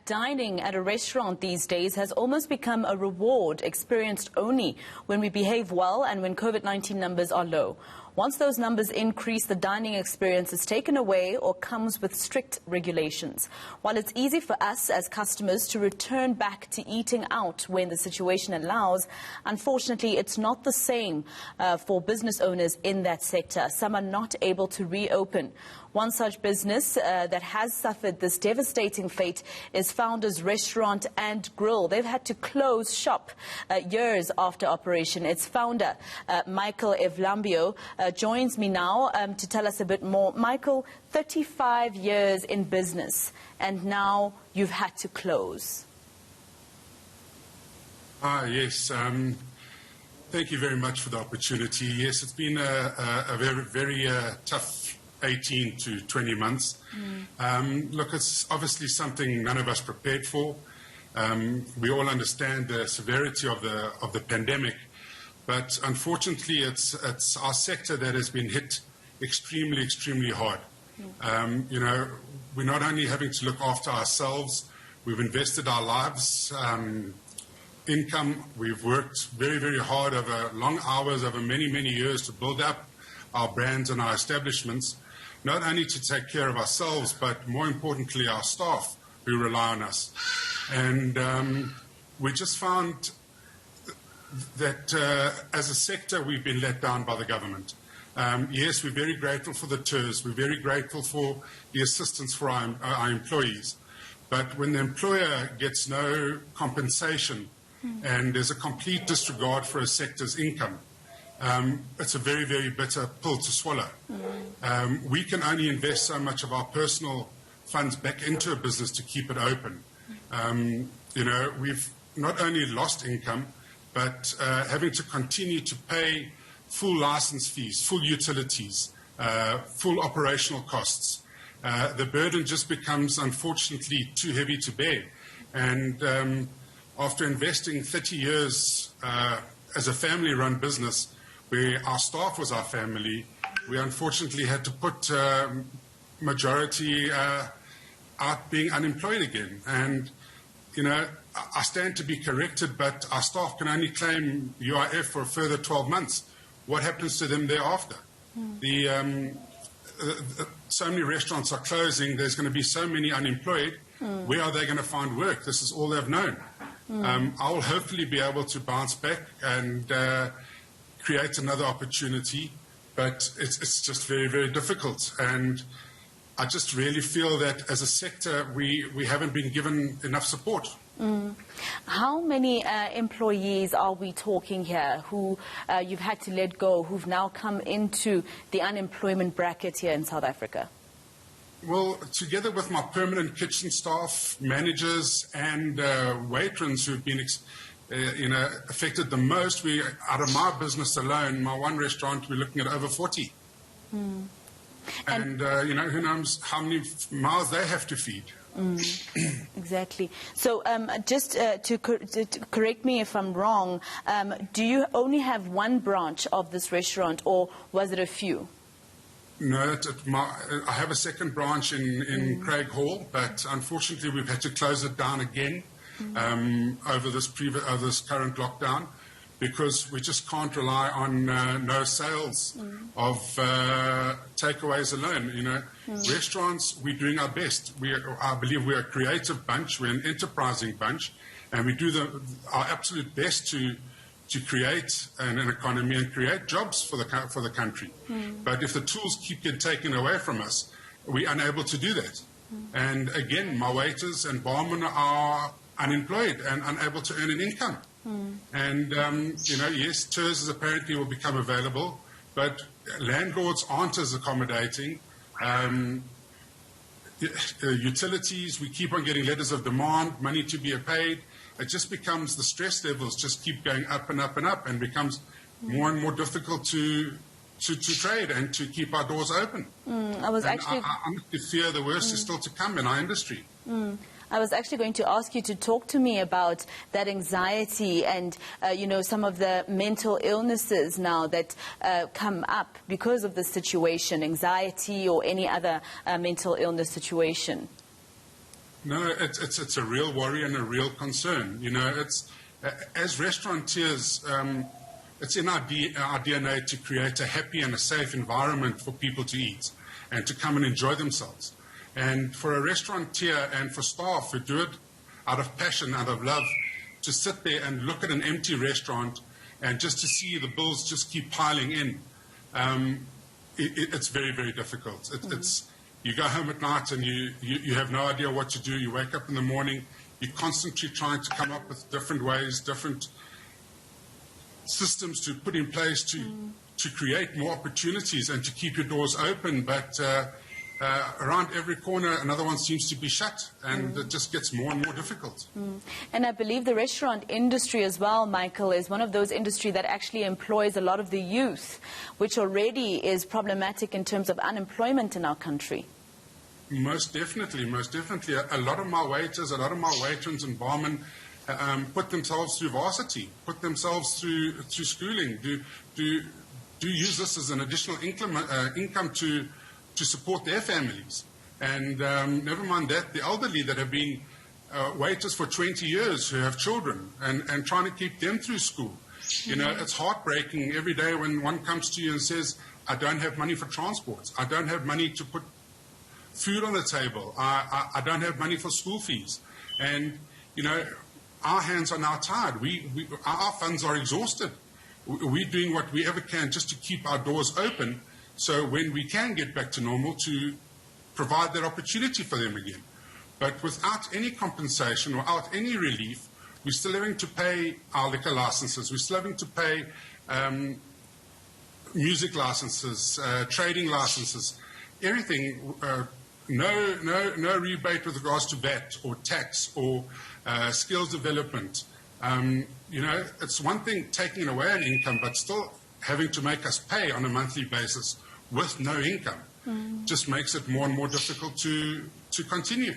fact, dining at a restaurant these days has almost become a reward experienced only when we behave well and when COVID-19 numbers are low. Once those numbers increase, the dining experience is taken away or comes with strict regulations. While it's easy for us as customers to return back to eating out when the situation allows, unfortunately, it's not the same for business owners in that sector. Some are not able to reopen. One such business that has suffered this devastating fate is Founders Restaurant and Grill. They've had to close shop years after operation. Its founder, Michael Evlambiou, joins me now to tell us a bit more. Michael, 35 years in business, and now you've had to close. Yes. Thank you very much for the opportunity. Yes, it's been a very tough 18 to 20 months. Look, it's obviously something none of us prepared for. We all understand the severity of the pandemic, but unfortunately it's our sector that has been hit extremely hard. You know, we're not only having to look after ourselves, we've invested our lives, income, we've worked very hard over long hours, over many years to build up our brands and our establishments, not only to take care of ourselves, but more importantly, our staff who rely on us. And we just found that as a sector, we've been let down by the government. Yes, we're very grateful for the tours. We're very grateful for the assistance for our employees. But when the employer gets no compensation and there's a complete disregard for a sector's income, it's a very bitter pill to swallow. We can only invest so much of our personal funds back into a business to keep it open. You know, we've not only lost income, but having to continue to pay full license fees, full utilities, full operational costs. The burden just becomes, unfortunately, too heavy to bear. And after investing 30 years as a family-run business, where our staff was our family, we unfortunately had to put majority out being unemployed again. And, you know, I stand to be corrected, but our staff can only claim UIF for a further 12 months. What happens to them thereafter? So many restaurants are closing. There's going to be so many unemployed. Where are they going to find work? This is all they've known. I'll hopefully be able to bounce back and create another opportunity, but it's just very difficult. And I just really feel that as a sector, we haven't been given enough support. How many employees are we talking here who you've had to let go, who've now come into the unemployment bracket here in South Africa? Well, together with my permanent kitchen staff, managers and waitrons who've been affected the most, we, out of my business alone, my one restaurant, we're looking at over 40. And you know, who knows how many mouths they have to feed. Exactly. So just to correct me if I'm wrong, do you only have one branch of this restaurant, or was it a few? No, I have a second branch in Craig Hall, but unfortunately we've had to close it down again over this current lockdown, because we just can't rely on no sales of takeaways alone. You know, restaurants, we're doing our best. I believe we're a creative bunch, we're an enterprising bunch, and we do our absolute best to create an economy and create jobs for the country. But if the tools keep getting taken away from us, we're unable to do that. And again, my waiters and barmen are unemployed and unable to earn an income. And, you know, yes, tours apparently will become available, but landlords aren't as accommodating. Utilities, we keep on getting letters of demand, money to be paid. It just becomes, the stress levels just keep going up and up and becomes more and more difficult to trade and to keep our doors open. I honestly fear the worst is still to come in our industry. I was actually going to ask you to talk to me about that anxiety and, you know, some of the mental illnesses now that come up because of the situation, anxiety or any other mental illness situation. No, it's a real worry and a real concern. You know, as restaurateurs, it's in our DNA to create a happy and a safe environment for people to eat and to come and enjoy themselves. And for a restaurateur and for staff who do it out of passion, out of love, to sit there and look at an empty restaurant and just to see the bills just keep piling in, it's very, very difficult. You go home at night and you have no idea what to do. You wake up in the morning, you're constantly trying to come up with different ways, different systems to put in place to create more opportunities and to keep your doors open. But around every corner, another one seems to be shut, and it just gets more and more difficult. And I believe the restaurant industry as well, Michael, is one of those industries that actually employs a lot of the youth, which already is problematic in terms of unemployment in our country. Most definitely, most definitely. A lot of my waiters, a lot of my waiters and barmen put themselves through varsity, put themselves through schooling, do use this as an additional income to support their families. And never mind that, the elderly that have been waiters for 20 years who have children and trying to keep them through school. You know, it's heartbreaking every day when one comes to you and says, I don't have money for transport. I don't have money to put food on the table. I don't have money for school fees. And, you know, our hands are now tied. Our funds are exhausted. We're doing what we ever can just to keep our doors open, so when we can get back to normal, to provide that opportunity for them again. But without any compensation, without any relief, we're still having to pay our liquor licenses. We're still having to pay music licenses, trading licenses, everything. No rebate with regards to VAT or tax or skills development. You know, it's one thing taking away an income, but still having to make us pay on a monthly basis with no income just makes it more and more difficult to continue.